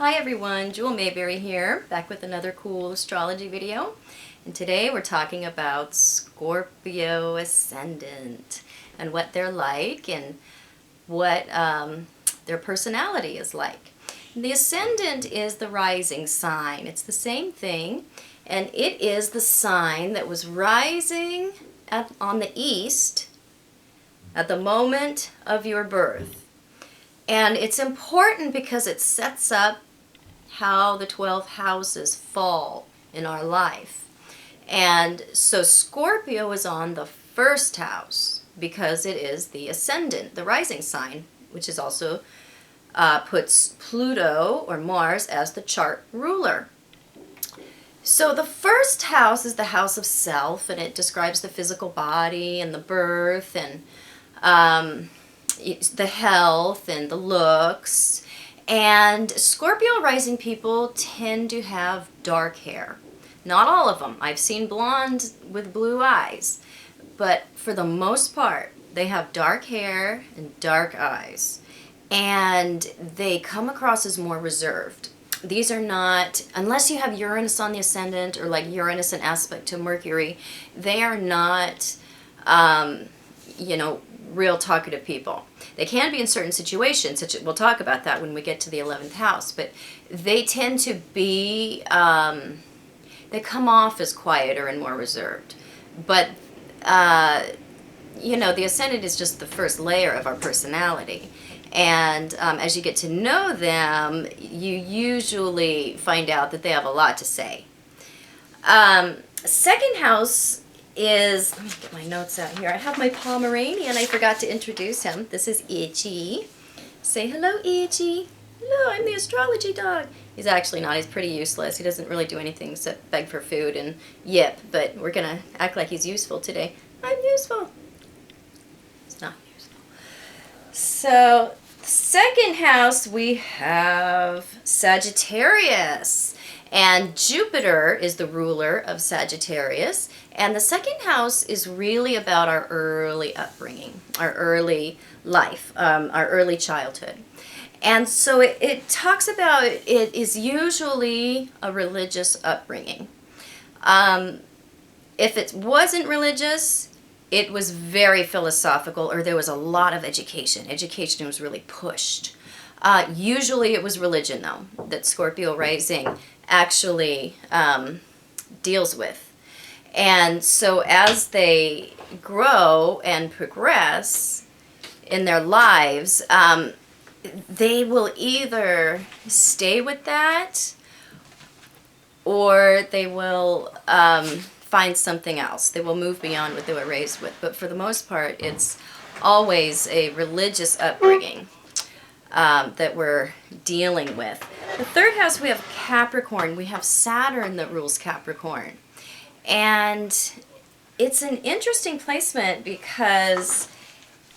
Hi everyone, Jewel Mayberry here, back with another cool astrology video. And today we're talking about Scorpio Ascendant and what they're like and what their personality is like. And the Ascendant is the rising sign. It's the same thing, and it is the sign that was rising on the east at the moment of your birth. And it's important because it sets up how the 12 houses fall in our life. And so Scorpio is on the first house because it is the ascendant, the rising sign, which is also puts Pluto or Mars as the chart ruler. So the first house is the house of self, and it describes the physical body and the birth and the health and the looks. And Scorpio rising people tend to have dark hair. Not all of them. I've seen blonde with blue eyes. But for the most part, they have dark hair and dark eyes. And they come across as more reserved. These are not, unless you have Uranus on the ascendant or like Uranus in aspect to Mercury, they are not, real talkative people. They can be in certain situations, such as, we'll talk about that when we get to the 11th house, but they tend to be, they come off as quieter and more reserved. But, the ascendant is just the first layer of our personality. And as you get to know them, you usually find out that they have a lot to say. Second house is, let me get my notes out here. I have my Pomeranian. I forgot to introduce him. This is Itchy. Say hello, Itchy. Hello, I'm the astrology dog. He's actually not. He's pretty useless. He doesn't really do anything except beg for food and yip, but we're going to act like he's useful today. I'm useful. It's not useful. So, second house, we have Sagittarius. And Jupiter is the ruler of Sagittarius. And the second house is really about our early upbringing, our early life, our early childhood. And so it talks about, it is usually a religious upbringing. If it wasn't religious, it was very philosophical, or there was a lot of education. Education was really pushed. Usually it was religion, though, that Scorpio rising actually deals with. And so as they grow and progress in their lives, they will either stay with that or they will find something else. They will move beyond what they were raised with. But for the most part, it's always a religious upbringing that we're dealing with. The third house, we have Capricorn. We have Saturn that rules Capricorn. And it's an interesting placement because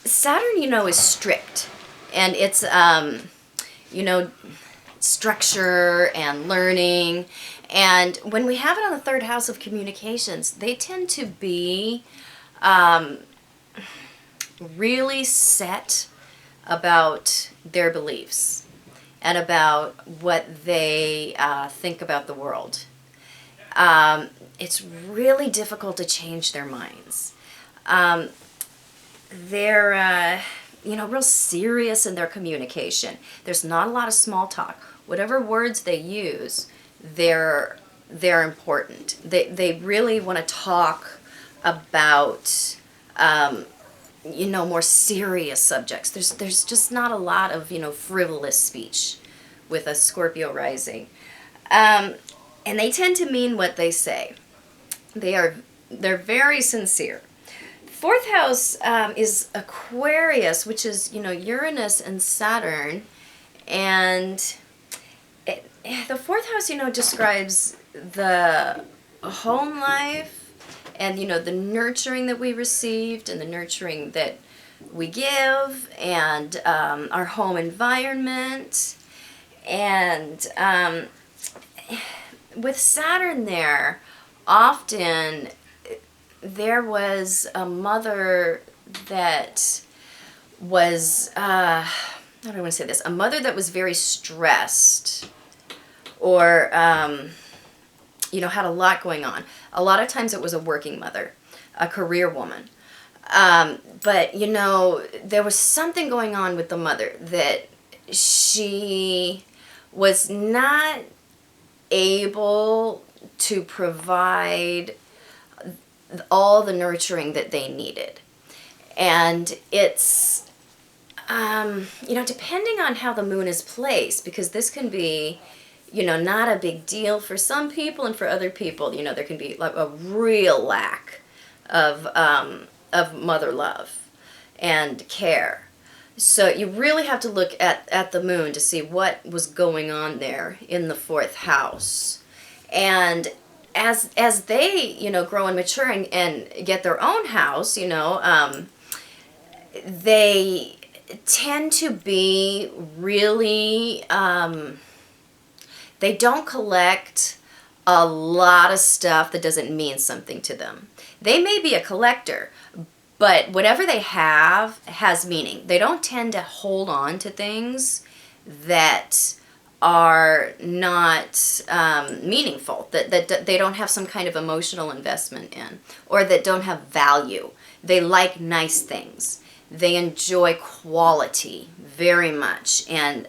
Saturn, is strict. And it's, structure and learning. And when we have it on the third house of communications, they tend to be really set about their beliefs and about what they think about the world. It's really difficult to change their minds. They're, real serious in their communication. There's not a lot of small talk. Whatever words they use, they're important. They really want to talk about more serious subjects. There's just not a lot of, frivolous speech with a Scorpio rising. And they tend to mean what they say. They're very sincere. Fourth house is Aquarius, which is, Uranus and Saturn. And the fourth house, describes the home life and, the nurturing that we received and the nurturing that we give and our home environment. And with Saturn there, often there was a mother that was, how do I want to say this? A mother that was very stressed or, you know, had a lot going on. A lot of times it was a working mother, a career woman. But, you know, there was something going on with the mother that she was not able to provide all the nurturing that they needed. And it's, you know, depending on how the moon is placed, because this can be, you know, not a big deal for some people, and for other people, you know, there can be like a real lack of mother love and care. So you really have to look at the moon to see what was going on there in the fourth house. And as they, you know, grow and mature and get their own house, you know, they tend to be really, they don't collect a lot of stuff that doesn't mean something to them. They may be a collector, but whatever they have has meaning. They don't tend to hold on to things that are not meaningful, that they don't have some kind of emotional investment in, or that don't have value. They like nice things. They enjoy quality very much. And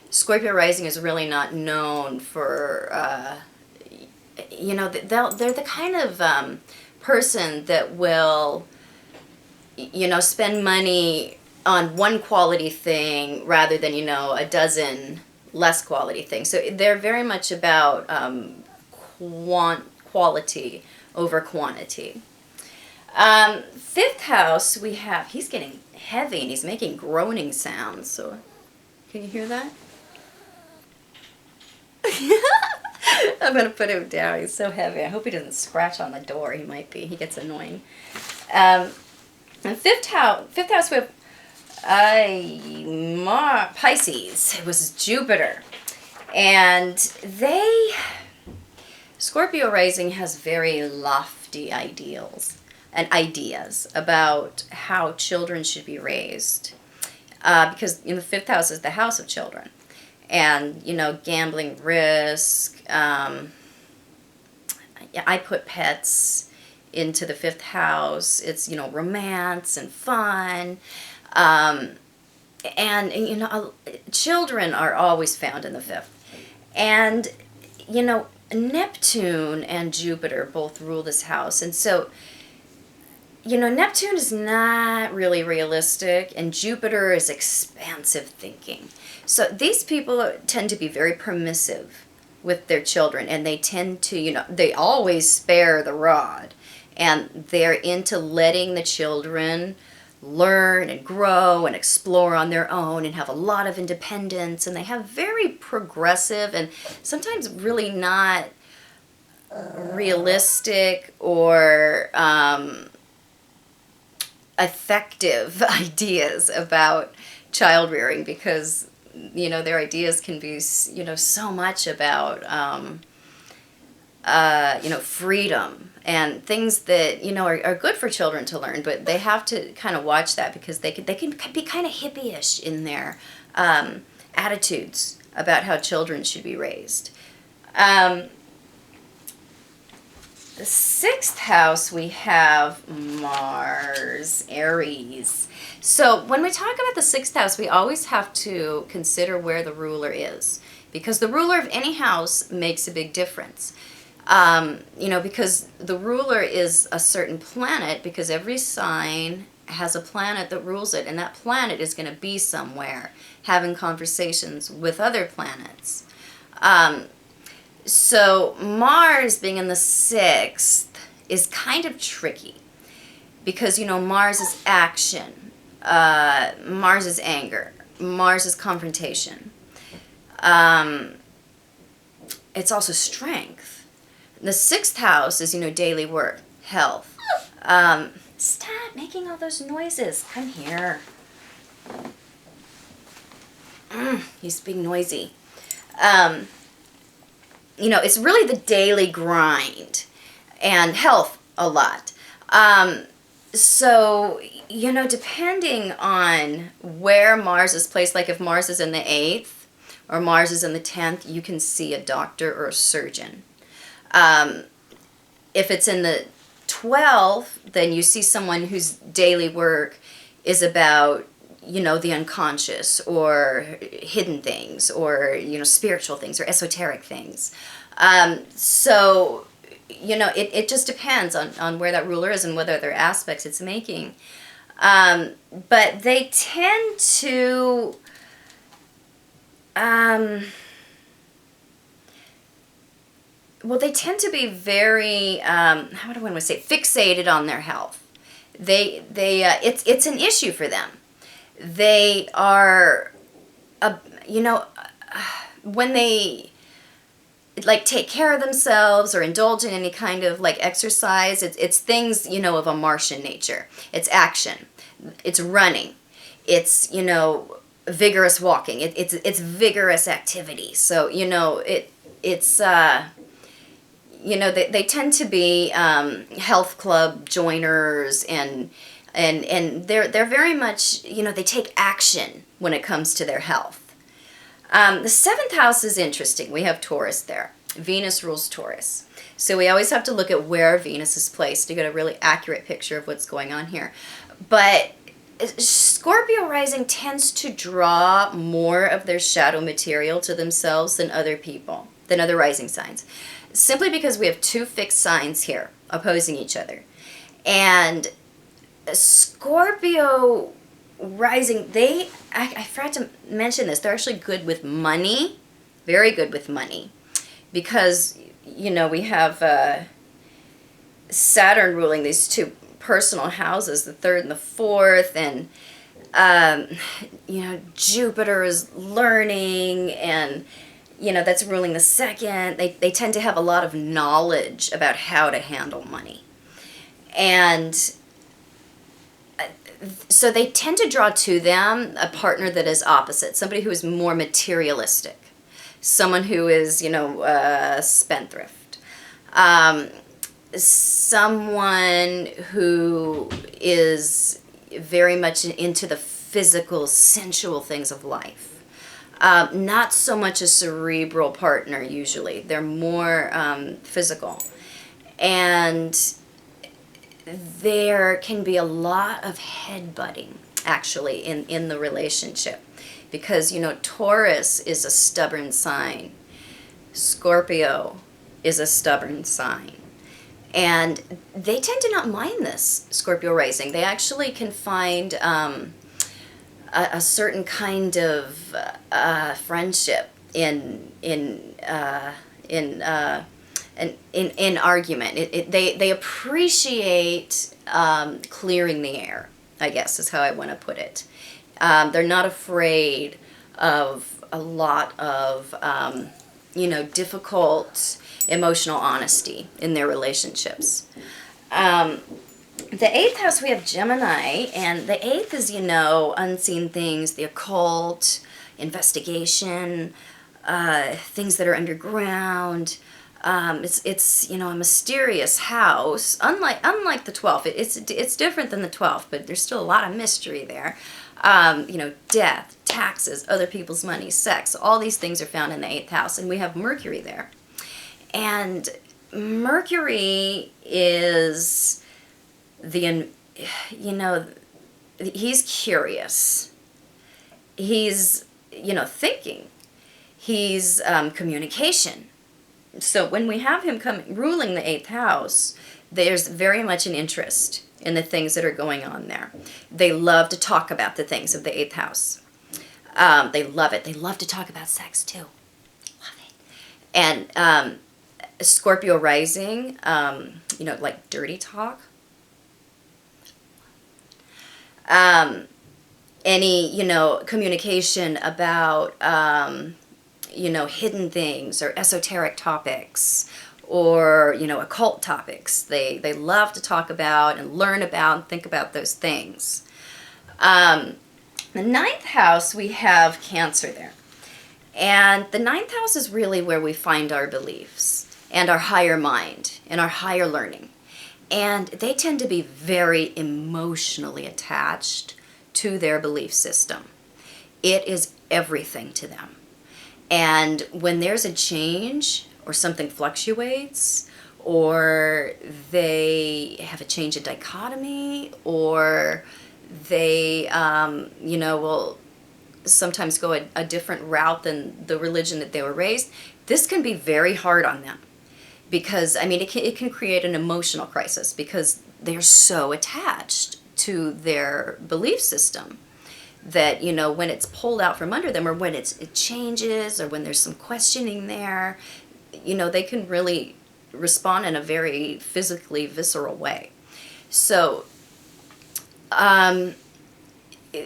Scorpio rising is really not known for, you know, they're the kind of person that will, you know, spend money on one quality thing rather than, you know, a dozen less quality things. So they're very much about quality over quantity. Fifth house, we have, he's getting heavy and he's making groaning sounds. So can you hear that? I'm going to put him down. He's so heavy. I hope he doesn't scratch on the door. He might be. He gets annoying. And fifth house we have Pisces. It was Jupiter. And Scorpio rising has very lofty ideals and ideas about how children should be raised. Because, you know, the fifth house is the house of children. And, you know, gambling, risk. I put pets into the fifth house. It's, you know, romance and fun. And, you know, children are always found in the fifth. And, you know, Neptune and Jupiter both rule this house. And so, you know, Neptune is not really realistic, and Jupiter is expansive thinking. So these people tend to be very permissive with their children, and they tend to, you know, they always spare the rod, and they're into letting the children learn and grow and explore on their own and have a lot of independence, and they have very progressive and sometimes really not realistic or effective ideas about child rearing, because, you know, their ideas can be, you know, so much about, you know, freedom and things that, you know, are good for children to learn, but they have to kind of watch that, because they can be kind of hippie-ish in their attitudes about how children should be raised. The sixth house, we have Mars, Aries. So when we talk about the sixth house, we always have to consider where the ruler is, because the ruler of any house makes a big difference. You know, because the ruler is a certain planet, because every sign has a planet that rules it, and that planet is going to be somewhere having conversations with other planets. So Mars being in the sixth is kind of tricky, because, you know, Mars is action, Mars is anger, Mars is confrontation. It's also strength. The sixth house is, you know, daily work, health. Stop making all those noises. Come here. He's being noisy. You know, it's really the daily grind and health a lot. So, you know, depending on where Mars is placed, like if Mars is in the 8th, or Mars is in the 10th, you can see a doctor or a surgeon. If it's in the 12th, then you see someone whose daily work is about, you know, the unconscious or hidden things or, you know, spiritual things or esoteric things. So, you know, it just depends on where that ruler is and what other aspects it's making. But they tend to... well, they tend to be very, how do I want to say, fixated on their health. It's an issue for them. They are, you know, when they like take care of themselves or indulge in any kind of like exercise, it's things, you know, of a Martian nature. It's action, it's running, it's, you know, vigorous walking. It's vigorous activity. So, you know, it's you know, they tend to be health club joiners, and they're very much, you know, they take action when it comes to their health. The 7th house is interesting. We have Taurus there. Venus rules Taurus. So we always have to look at where Venus is placed to get a really accurate picture of what's going on here. But Scorpio rising tends to draw more of their shadow material to themselves than other people, than other rising signs. Simply because we have two fixed signs here opposing each other. And Scorpio rising, I forgot to mention this, they're actually good with money, very good with money. Because, you know, we have Saturn ruling these two personal houses, the 3rd and the 4th, and, you know, Jupiter is learning, and, you know, that's ruling the 2nd. They tend to have a lot of knowledge about how to handle money. And so they tend to draw to them a partner that is opposite, somebody who is more materialistic, someone who is, you know, spendthrift, someone who is very much into the physical, sensual things of life. Not so much a cerebral partner, usually. They're more physical. And there can be a lot of headbutting, actually, in the relationship. Because, you know, Taurus is a stubborn sign. Scorpio is a stubborn sign. And they tend to not mind this, Scorpio rising. They actually can find a certain kind of friendship in argument. They appreciate clearing the air, I guess is how I want to put it. They're not afraid of a lot of, you know, difficult emotional honesty in their relationships. The 8th house, we have Gemini, and the 8th is, you know, unseen things, the occult, investigation, things that are underground. It's you know, a mysterious house. Unlike the 12th, it's different than the 12th, but there's still a lot of mystery there. You know, death, taxes, other people's money, sex, all these things are found in the 8th house, and we have Mercury there. And Mercury is you know, he's curious. He's, you know, thinking. He's communication. So when we have him ruling the 8th house, there's very much an interest in the things that are going on there. They love to talk about the things of the 8th house. They love it. They love to talk about sex too. Love it. And Scorpio rising, you know, like dirty talk. Any, you know, communication about, you know, hidden things or esoteric topics or, you know, occult topics. They love to talk about and learn about and think about those things. The 9th house, we have Cancer there. And the 9th house is really where we find our beliefs and our higher mind and our higher learning. And they tend to be very emotionally attached to their belief system. It is everything to them. And when there's a change or something fluctuates, or they have a change in dichotomy, or they, will sometimes go a different route than the religion that they were raised, this can be very hard on them. Because, I mean, it can create an emotional crisis because they're so attached to their belief system that, when it's pulled out from under them, or when it changes, or when there's some questioning there, they can really respond in a very physically visceral way. So, and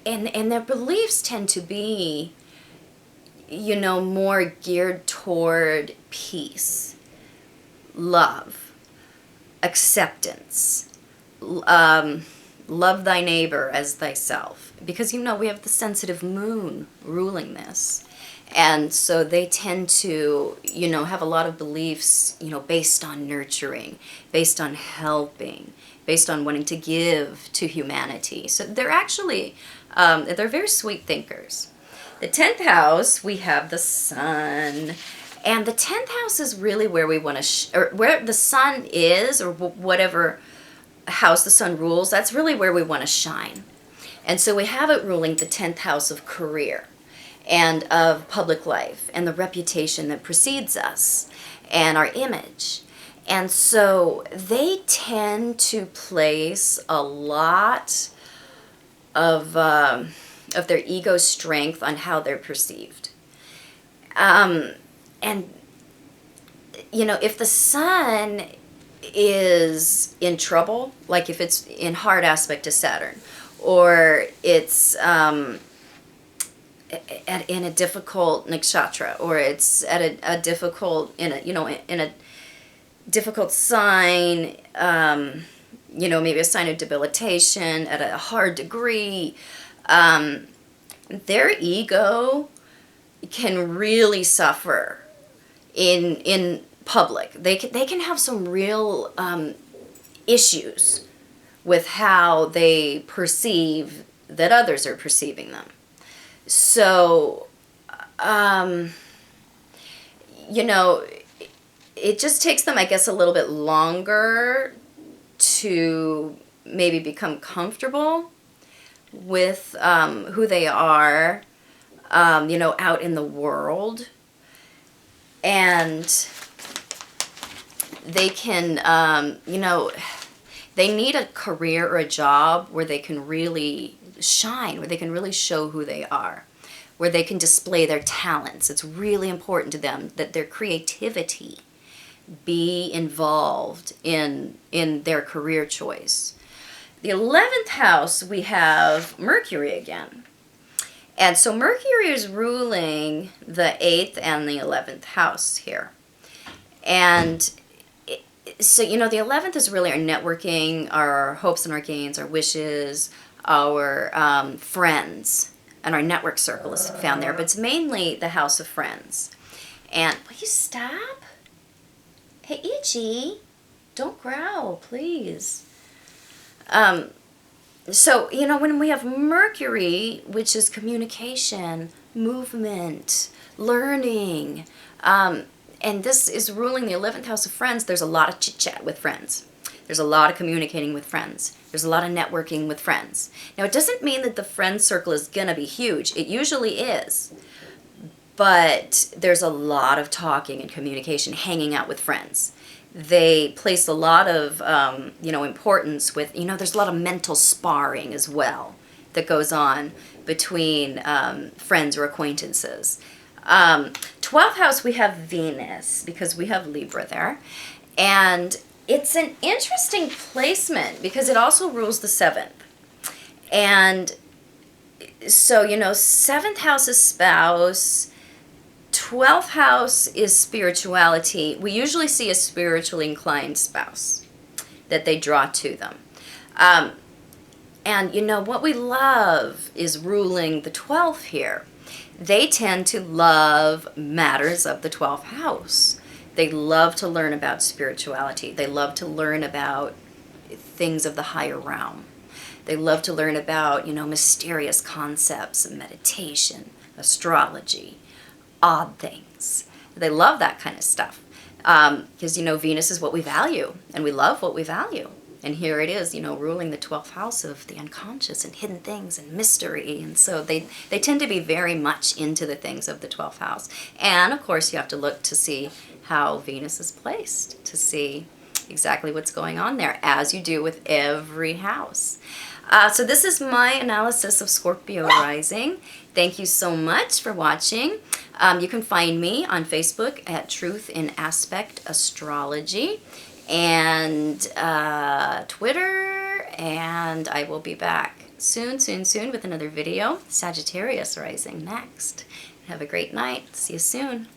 their beliefs tend to be, more geared toward peace, love, acceptance, love thy neighbor as thyself. Because, we have the sensitive moon ruling this. And so they tend to, have a lot of beliefs, based on nurturing, based on helping, based on wanting to give to humanity. So they're actually, they're very sweet thinkers. The 10th house, we have the sun. And the 10th house is really where we want to, or where the sun is, or whatever house the sun rules, that's really where we want to shine. And so we have it ruling the 10th house of career and of public life and the reputation that precedes us and our image. And so they tend to place a lot of their ego strength on how they're perceived. And, if the sun is in trouble, like if it's in hard aspect to Saturn, or it's in a difficult nakshatra, or it's at a difficult, in a difficult sign, maybe a sign of debilitation at a hard degree, their ego can really suffer in public. They can have some real issues with how they perceive that others are perceiving them. So, it just takes them, I guess, a little bit longer to maybe become comfortable with who they are, out in the world. And they can, they need a career or a job where they can really shine, where they can really show who they are, where they can display their talents. It's really important to them that their creativity be involved in their career choice. The 11th house, we have Mercury again. And so Mercury is ruling the 8th and the 11th house here. And so, the 11th is really our networking, our hopes and our gains, our wishes, our friends, and our network circle is found there. But it's mainly the house of friends. And, will you stop? Hey, Itchy, don't growl, please. So, when we have Mercury, which is communication, movement, learning, and this is ruling the 11th house of friends, there's a lot of chit-chat with friends. There's a lot of communicating with friends. There's a lot of networking with friends. Now, it doesn't mean that the friend circle is going to be huge. It usually is. But there's a lot of talking and communication, hanging out with friends. They place a lot of, importance with, there's a lot of mental sparring as well that goes on between friends or acquaintances. 12th house, we have Venus, because we have Libra there. And it's an interesting placement because it also rules the 7th. And so, 7th house is spouse, 12th house is spirituality. We usually see a spiritually inclined spouse that they draw to them. And what we love is ruling the 12th here. They tend to love matters of the 12th house. They love to learn about spirituality. They love to learn about things of the higher realm. They love to learn about, mysterious concepts of meditation, astrology, odd things. They love that kind of stuff. Because, Venus is what we value, and we love what we value. And here it is, ruling the 12th house of the unconscious and hidden things and mystery. And so they tend to be very much into the things of the 12th house. And, of course, you have to look to see how Venus is placed, to see exactly what's going on there, as you do with every house. So this is my analysis of Scorpio rising. Thank you so much for watching. You can find me on Facebook at Truth in Aspect Astrology, and Twitter, and I will be back soon with another video. Sagittarius rising next. Have a great night. See you soon.